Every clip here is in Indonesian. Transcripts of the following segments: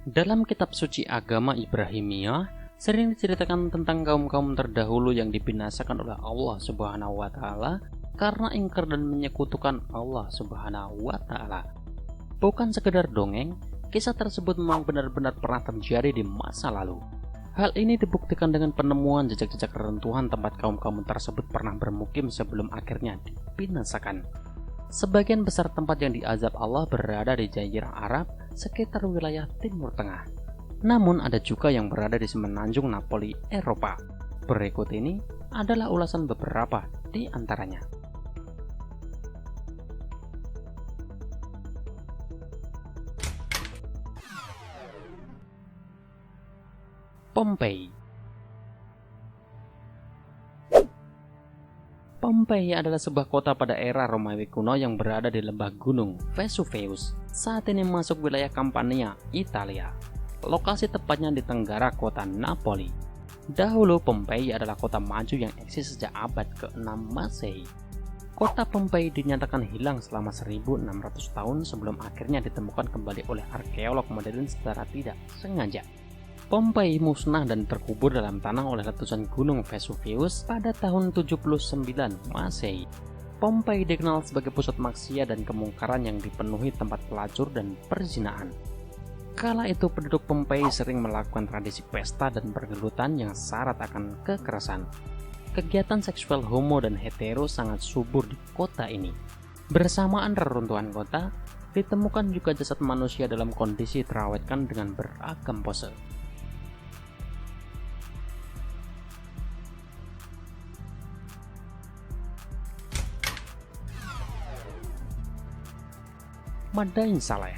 Dalam kitab suci agama Ibrahimiyah, sering diceritakan tentang kaum-kaum terdahulu yang dibinasakan oleh Allah Subhanahu wa Ta'ala karena ingkar dan menyekutukan Allah Subhanahu wa Ta'ala. Bukan sekedar dongeng, kisah tersebut memang benar-benar pernah terjadi di masa lalu. Hal ini dibuktikan dengan penemuan jejak-jejak reruntuhan tempat kaum-kaum tersebut pernah bermukim sebelum akhirnya dibinasakan. Sebagian besar tempat yang diazab Allah berada di Jazirah Arab sekitar wilayah Timur Tengah. Namun ada juga yang berada di semenanjung Napoli, Eropa. Berikut ini adalah ulasan beberapa di antaranya. Pompei. Pompei adalah sebuah kota pada era Romawi kuno yang berada di lembah gunung Vesuvius. Saat ini masuk wilayah Campania, Italia. Lokasi tepatnya di tenggara kota Napoli. Dahulu Pompei adalah kota maju yang eksis sejak abad ke-6 Masehi. Kota Pompei dinyatakan hilang selama 1600 tahun sebelum akhirnya ditemukan kembali oleh arkeolog modern secara tidak sengaja. Pompei musnah dan terkubur dalam tanah oleh letusan gunung Vesuvius pada tahun 79 Masehi. Pompei dikenal sebagai pusat maksiat dan kemungkaran yang dipenuhi tempat pelacur dan perzinahan. Kala itu penduduk Pompei sering melakukan tradisi pesta dan pergelutan yang syarat akan kekerasan. Kegiatan seksual homo dan hetero sangat subur di kota ini. Bersamaan reruntuhan kota, ditemukan juga jasad manusia dalam kondisi terawetkan dengan beragam pose. Madain Saleh.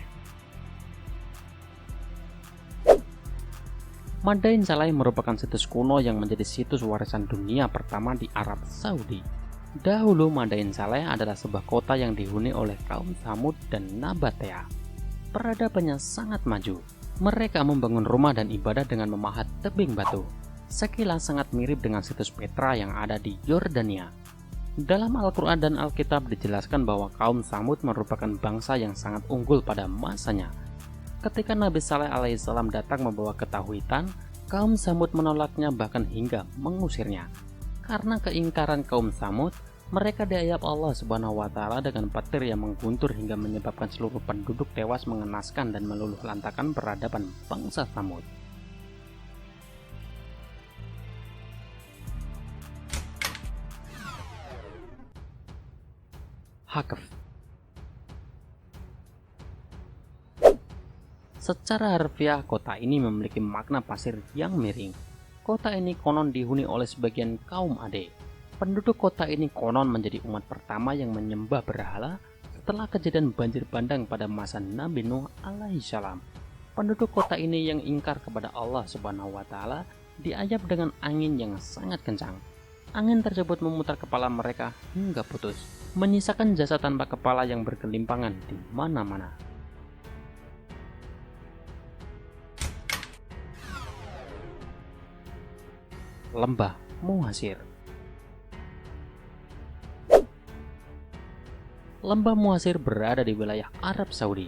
Madain Saleh merupakan situs kuno yang menjadi situs warisan dunia pertama di Arab Saudi. Dahulu Madain Saleh adalah sebuah kota yang dihuni oleh kaum Tsamud dan Nabatea. Peradabannya sangat maju. Mereka membangun rumah dan ibadah dengan memahat tebing batu. Sekilas sangat mirip dengan situs Petra yang ada di Yordania. Dalam Al-Quran dan Alkitab dijelaskan bahwa kaum Tsamud merupakan bangsa yang sangat unggul pada masanya. Ketika Nabi Saleh alaihissalam datang membawa ketauhidan, kaum Tsamud menolaknya bahkan hingga mengusirnya. Karena keingkaran kaum Tsamud, mereka diazab Allah Subhanahu wa Ta'ala dengan petir yang mengguntur hingga menyebabkan seluruh penduduk tewas, mengenaskan dan meluluh lantakan peradaban bangsa Tsamud. Hakef. Secara harfiah, kota ini memiliki makna pasir yang miring. Kota ini konon dihuni oleh sebagian kaum Ade. Penduduk kota ini konon menjadi umat pertama yang menyembah berhala setelah kejadian banjir bandang pada masa Nabi Nuh alaihissalam. Penduduk kota ini yang ingkar kepada Allah Subhanahu wa Ta'ala diazab dengan angin yang sangat kencang. Angin tersebut memutar kepala mereka hingga putus, menyisakan jasad tanpa kepala yang bergelimpangan di mana-mana. Lembah Muhasir. Lembah Muhasir berada di wilayah Arab Saudi,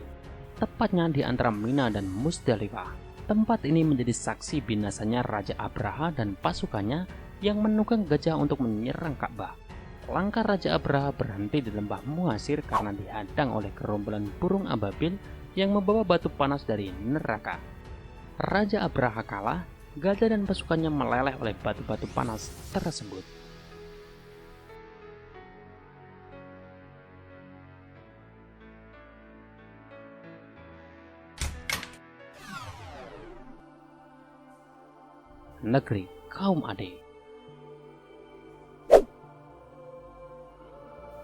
tepatnya di antara Mina dan Musdalifah. Tempat ini menjadi saksi binasanya Raja Abraha dan pasukannya yang menunggang gajah untuk menyerang Ka'bah. Langkah Raja Abraha berhenti di lembah Muhasir karena dihadang oleh gerombolan burung ababil yang membawa batu panas dari neraka. Raja Abraha kalah, gajah dan pasukannya meleleh oleh batu-batu panas tersebut. Negeri kaum Ade.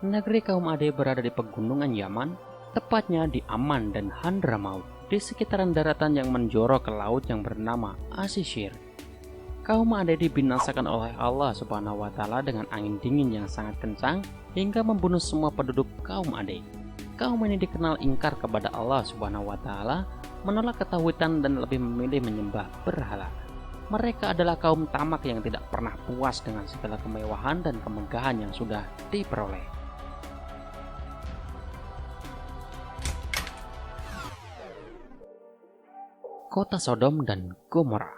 Negeri kaum Ade berada di pegunungan Yaman, tepatnya di Amman dan Hadramaut, di sekitaran daratan yang menjorok ke laut yang bernama Asishir. Kaum Ade dibinasakan oleh Allah Subhanahu wa Ta'ala dengan angin dingin yang sangat kencang hingga membunuh semua penduduk kaum Ade. Kaum ini dikenal ingkar kepada Allah Subhanahu wa Ta'ala, menolak ketauhidan dan lebih memilih menyembah berhala. Mereka adalah kaum tamak yang tidak pernah puas dengan segala kemewahan dan kemegahan yang sudah diperoleh. Kota Sodom dan Gomora.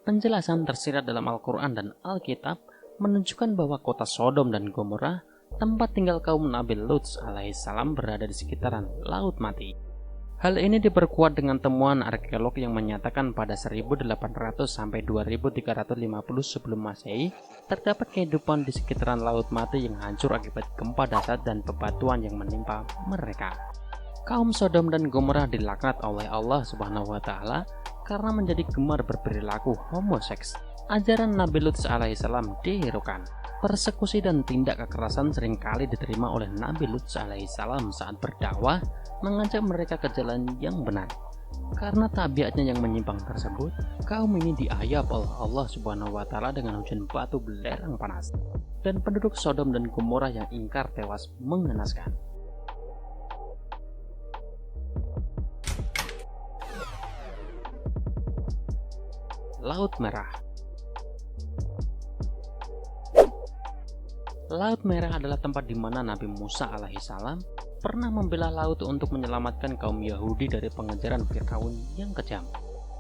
Penjelasan tersirat dalam Al-Quran dan Alkitab menunjukkan bahwa kota Sodom dan Gomora, tempat tinggal kaum Nabi Lut alaihissalam, berada di sekitaran Laut Mati. Hal ini diperkuat dengan temuan arkeolog yang menyatakan pada 1800 sampai 2350 sebelum Masehi terdapat kehidupan di sekitaran Laut Mati yang hancur akibat gempa dasar dan bebatuan yang menimpa mereka. Kaum Sodom dan Gomora dilaknat oleh Allah Subhanahu wa taala karena menjadi gemar berperilaku homoseks. Ajaran Nabi Lut alaihissalam diherukan. Persekusi dan tindak kekerasan seringkali diterima oleh Nabi Lut alaihissalam saat berdakwah mengajak mereka ke jalan yang benar. Karena tabiatnya yang menyimpang tersebut, kaum ini diayap oleh Allah Subhanahu wa taala dengan hujan batu belerang panas, dan penduduk Sodom dan Gomora yang ingkar tewas mengenaskan. Laut Merah. Laut Merah adalah tempat di mana Nabi Musa alaihissalam pernah membela laut untuk menyelamatkan kaum Yahudi dari pengejaran Fir'aun yang kejam.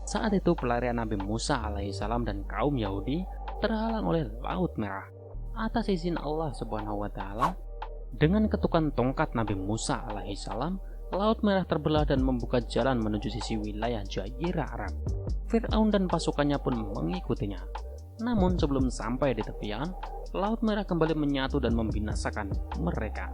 Saat itu pelarian Nabi Musa alaihissalam dan kaum Yahudi terhalang oleh Laut Merah. Atas izin Allah Subhanahu wa taala, dengan ketukan tongkat Nabi Musa alaihissalam, Laut Merah terbelah dan membuka jalan menuju sisi wilayah Jazirah Arab. Fir'aun dan pasukannya pun mengikutinya. Namun sebelum sampai di tepian, Laut Merah kembali menyatu dan membinasakan mereka.